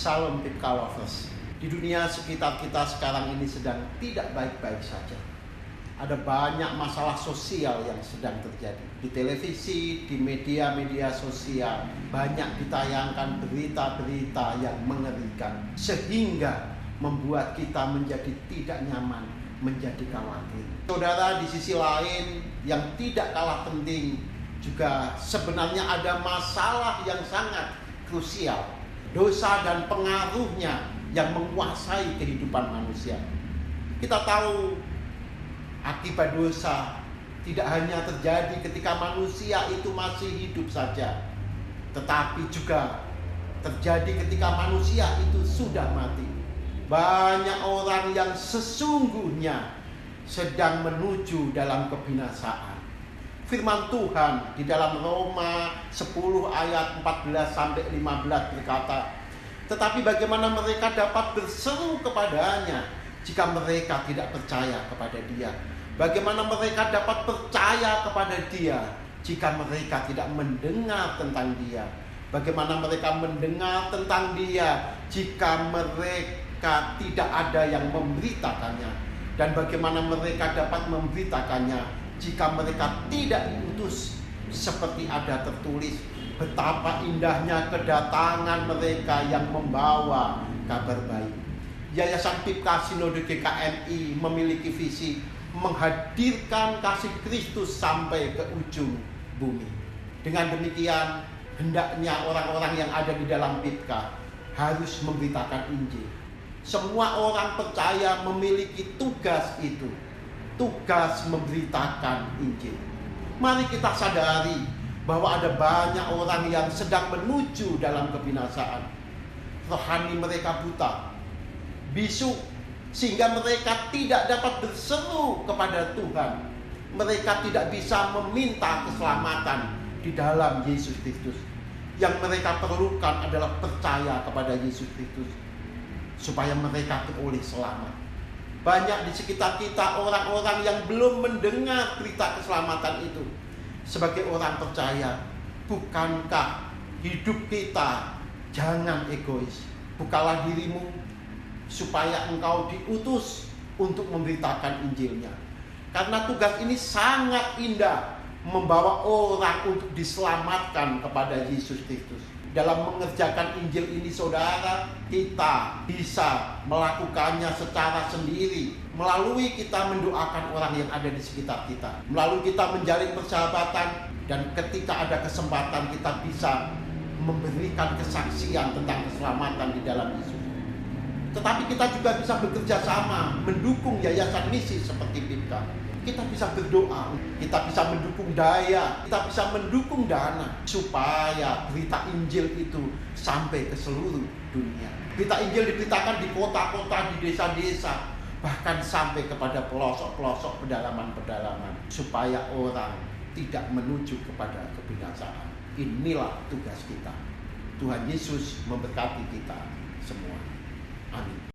Salam Pipka Lovers. Di dunia sekitar kita sekarang ini sedang tidak baik-baik saja. Ada banyak masalah sosial yang sedang terjadi. Di televisi, di media-media sosial, banyak ditayangkan berita-berita yang mengerikan. Sehingga membuat kita menjadi tidak nyaman, menjadi khawatir. Saudara, di sisi lain yang tidak kalah penting, juga sebenarnya ada masalah yang sangat krusial. Dosa dan pengaruhnya yang menguasai kehidupan manusia. Kita tahu akibat dosa tidak hanya terjadi ketika manusia itu masih hidup saja, tetapi juga terjadi ketika manusia itu sudah mati. Banyak orang yang sesungguhnya sedang menuju dalam kebinasaan. Firman Tuhan di dalam Roma 10 ayat 14-15 berkata, tetapi bagaimana mereka dapat berseru kepadanya jika mereka tidak percaya kepada Dia? Bagaimana mereka dapat percaya kepada Dia jika mereka tidak mendengar tentang Dia? Bagaimana mereka mendengar tentang Dia jika mereka tidak ada yang memberitakannya? Dan bagaimana mereka dapat memberitakannya jika mereka tidak diutus? Seperti ada tertulis, betapa indahnya kedatangan mereka yang membawa kabar baik. Yayasan Pipka Sinode GKMI memiliki visi menghadirkan kasih Kristus sampai ke ujung bumi. Dengan demikian, hendaknya orang-orang yang ada di dalam Pipka harus memberitakan Injil. Semua orang percaya memiliki tugas itu, tugas memberitakan Injil. Mari kita sadari bahwa ada banyak orang yang sedang menuju dalam kebinasaan. Rohani mereka buta, bisu, sehingga mereka tidak dapat berseru kepada Tuhan. Mereka tidak bisa meminta keselamatan di dalam Yesus Kristus. Yang mereka perlukan adalah percaya kepada Yesus Kristus, supaya mereka beroleh selamat. Banyak di sekitar kita orang-orang yang belum mendengar berita keselamatan itu. Sebagai orang percaya, bukankah hidup kita jangan egois? Bukalah dirimu supaya engkau diutus untuk memberitakan Injilnya. Karena tugas ini sangat indah, membawa orang untuk diselamatkan kepada Yesus Kristus. Dalam mengerjakan Injil ini, saudara, kita bisa melakukannya secara sendiri, melalui kita mendoakan orang yang ada di sekitar kita, melalui kita menjalin persahabatan, dan ketika ada kesempatan kita bisa memberikan kesaksian tentang keselamatan di dalam Yesus. Tetapi kita juga bisa bekerja sama, mendukung yayasan misi seperti Pipka. Kita bisa berdoa, kita bisa mendukung daya, kita bisa mendukung dana, supaya berita Injil itu sampai ke seluruh dunia. Berita Injil diberitakan di kota-kota, di desa-desa, bahkan sampai kepada pelosok-pelosok pedalaman-pedalaman, supaya orang tidak menuju kepada kebinasaan. Inilah tugas kita. Tuhan Yesus memberkati kita semua. Amin.